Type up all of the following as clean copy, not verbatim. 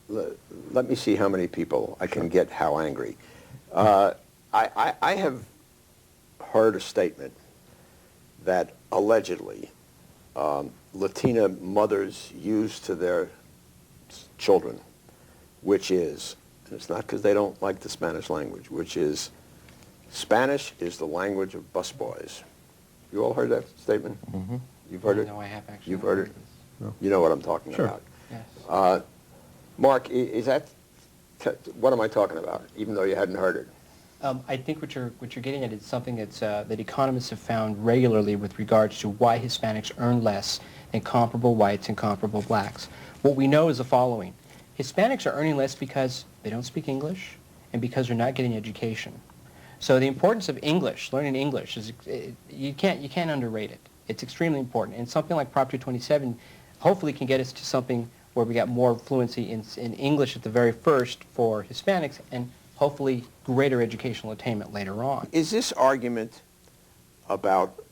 let me see how many people I can get how angry. I have heard a statement that allegedly Latina mothers use to their children, which is, and it's not because they don't like the Spanish language, which is Spanish is the language of busboys. You all heard that statement? Mm-hmm. You've heard it? No, I have actually. You've heard it? No. You know what I'm talking about. Yes. Mark, is that, what am I talking about, even though you hadn't heard it? I think what you're getting at is something that's, that economists have found regularly with regards to why Hispanics earn less than comparable whites and comparable blacks. What we know is the following. Hispanics are earning less because they don't speak English and because they're not getting education. So the importance of English, learning English, is you can't underrate it. It's extremely important. And something like Prop 227 hopefully can get us to something where we got more fluency in English at the very first for Hispanics and hopefully greater educational attainment later on. Is this argument about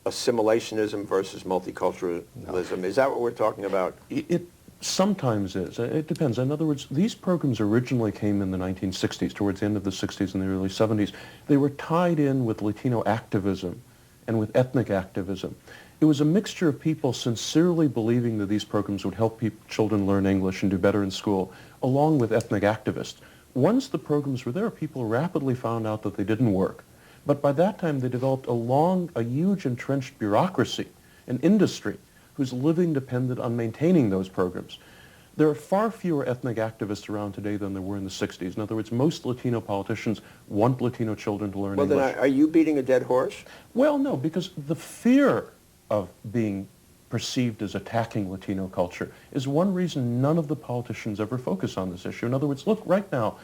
assimilationism versus multiculturalism, no. Is that what we're talking about? It sometimes is. It depends. In other words, these programs originally came in the 1960s, towards the end of the 60s and the early 70s. They were tied in with Latino activism and with ethnic activism. It was a mixture of people sincerely believing that these programs would help children learn English and do better in school, along with ethnic activists. Once the programs were there, people rapidly found out that they didn't work. But by that time, they developed a huge entrenched bureaucracy, an industry, whose living depended on maintaining those programs. There are far fewer ethnic activists around today than there were in the 60s. In other words, most Latino politicians want Latino children to learn English. Well, then are you beating a dead horse? Well, no, because the fear of being perceived as attacking Latino culture is one reason none of the politicians ever focus on this issue. In other words, look, right now,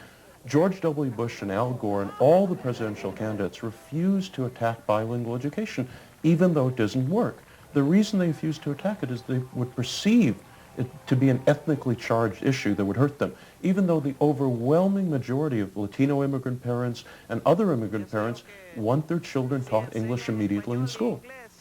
George W. Bush and Al Gore and all the presidential candidates refuse to attack bilingual education, even though it doesn't work. The reason they refuse to attack it is they would perceive it to be an ethnically charged issue that would hurt them, even though the overwhelming majority of Latino immigrant parents and other immigrant parents want their children taught English immediately in school.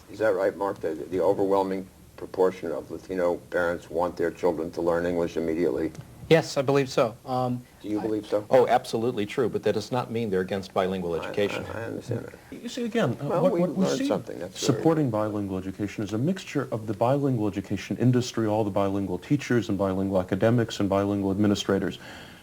Is that right, Mark? The overwhelming proportion of Latino parents want their children to learn English immediately? Yes, I believe so. Do you believe so? Oh, absolutely true, but that does not mean they're against bilingual education. I understand that. You see, again, Well, what we we learned see something. That's supporting bilingual education is a mixture of the bilingual education industry, all the bilingual teachers and bilingual academics and bilingual administrators,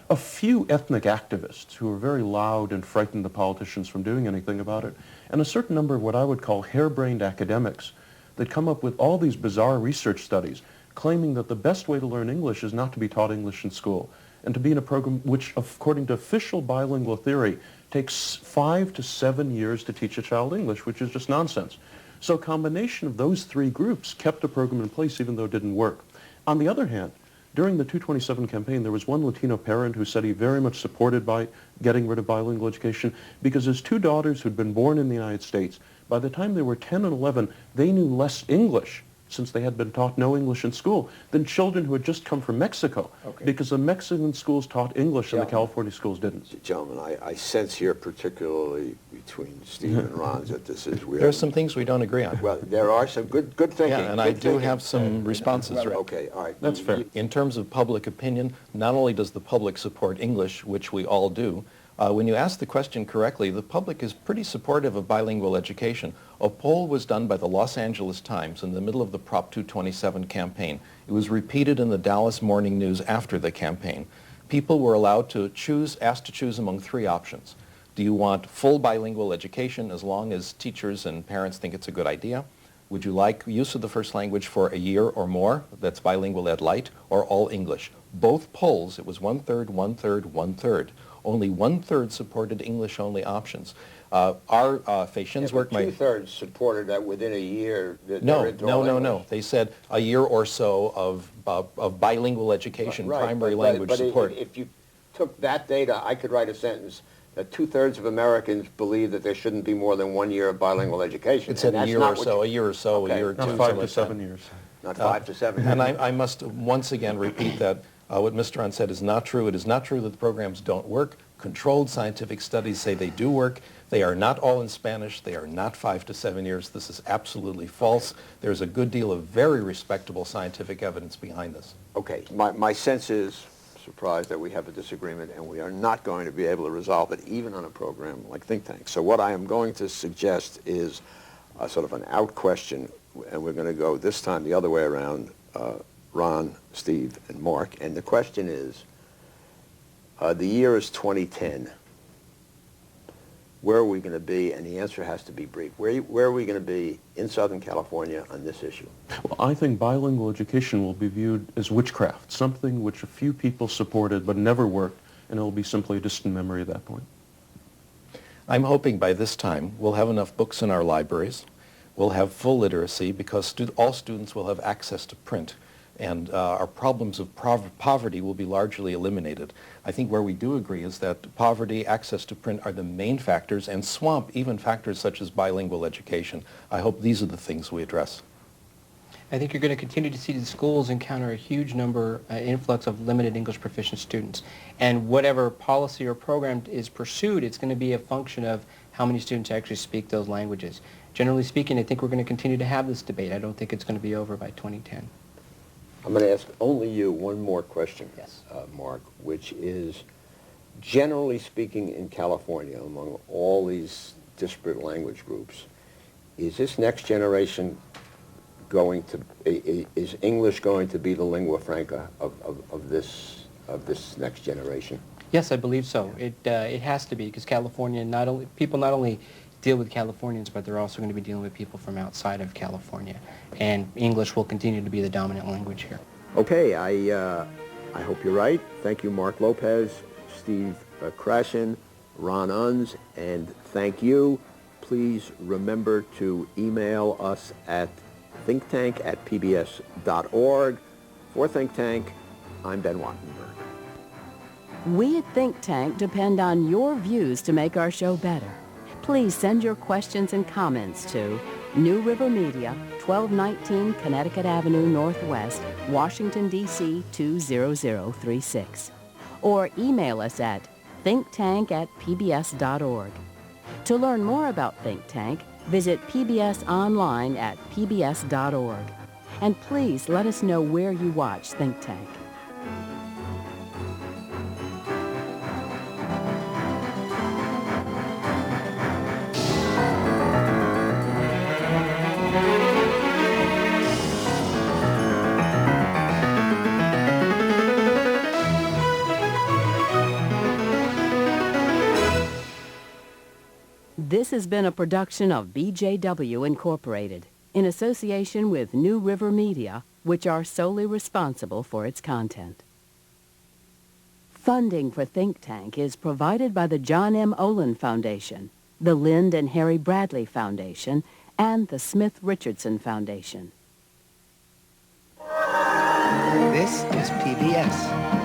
a few ethnic activists who are very loud and frighten the politicians from doing anything about it, and a certain number of what I would call harebrained academics that come up with all these bizarre research studies claiming that the best way to learn English is not to be taught English in school and to be in a program which, according to official bilingual theory, takes 5 to 7 years to teach a child English, which is just nonsense. So a combination of those three groups kept the program in place even though it didn't work. On the other hand, during the 227 campaign, there was one Latino parent who said he very much supported by getting rid of bilingual education because his two daughters who'd been born in the United States, by the time they were 10 and 11, they knew less English since they had been taught no English in school than children who had just come from Mexico, because the Mexican schools taught English and the California schools didn't. Gentlemen, I sense here, particularly between Steve and Ron, that this is weird. There are some things we don't agree on. Well, there are some good thinking. Yeah, and I do have some responses. Well, okay, all right. That's fair. In terms of public opinion, not only does the public support English, which we all do, when you ask the question correctly, the public is pretty supportive of bilingual education. A poll was done by the Los Angeles Times in the middle of the Prop 227 campaign. It was repeated in the Dallas Morning News after the campaign. People were allowed to choose, asked to choose among three options. Do you want full bilingual education as long as teachers and parents think it's a good idea? Would you like use of the first language for a year or more, that's bilingual ed light, or all English? Both polls, it was 1/3, 1/3, 1/3. Only 1/3 supported English-only options. Our Faishin's work... 2/3 supported that within a year. No. They said a year or so of bilingual education, primary language support. If you took that data, I could write a sentence that 2/3 of Americans believe that there shouldn't be more than 1 year of bilingual education. It said a year or so, a year or two. Not 5 to 7 years. Not 5 to 7 years. And I must once again repeat that what Mr. Unz said is not true. It is not true that the programs don't work. Controlled scientific studies say they do work. They are not all in Spanish. They are not 5 to 7 years. This is absolutely false. There's a good deal of very respectable scientific evidence behind this. Okay, my sense is, surprised that we have a disagreement and we are not going to be able to resolve it even on a program like Think Tank. So what I am going to suggest is a sort of an out question, and we're going to go this time the other way around, Ron, Steve, and Mark. And the question is, the year is 2010. Where are we going to be? And the answer has to be brief. Where are we going to be in Southern California on this issue? Well, I think bilingual education will be viewed as witchcraft, something which a few people supported but never worked, and it will be simply a distant memory at that point. I'm hoping by this time we'll have enough books in our libraries, we'll have full literacy because all students will have access to print, and our problems of poverty will be largely eliminated. I think where we do agree is that poverty, access to print are the main factors, and swamp even factors such as bilingual education. I hope these are the things we address. I think you're going to continue to see the schools encounter a huge influx of limited English proficient students. And whatever policy or program is pursued, it's going to be a function of how many students actually speak those languages. Generally speaking, I think we're going to continue to have this debate. I don't think it's going to be over by 2010. I'm going to ask only you one more question, Yes. Mark, which is, generally speaking in California, among all these disparate language groups, is this next generation is English going to be the lingua franca of this next generation? Yes, I believe so. It has to be, because California people not only deal with Californians, but they're also going to be dealing with people from outside of California, and English will continue to be the dominant language here. Okay, I hope you're right. Thank you, Mark Lopez, Steve Krashen, Ron Unz, and thank you. Please remember to email us at thinktank@pbs.org. For Think Tank, I'm Ben Wattenberg. We at Think Tank depend on your views to make our show better. Please send your questions and comments to New River Media, 1219 Connecticut Avenue Northwest, Washington, D.C. 20036. Or email us at thinktank@pbs.org. To learn more about Think Tank, visit PBS online at pbs.org. And please let us know where you watch Think Tank. This has been a production of BJW Incorporated, in association with New River Media, which are solely responsible for its content. Funding for Think Tank is provided by the John M. Olin Foundation, the Lynd and Harry Bradley Foundation, and the Smith Richardson Foundation. This is PBS.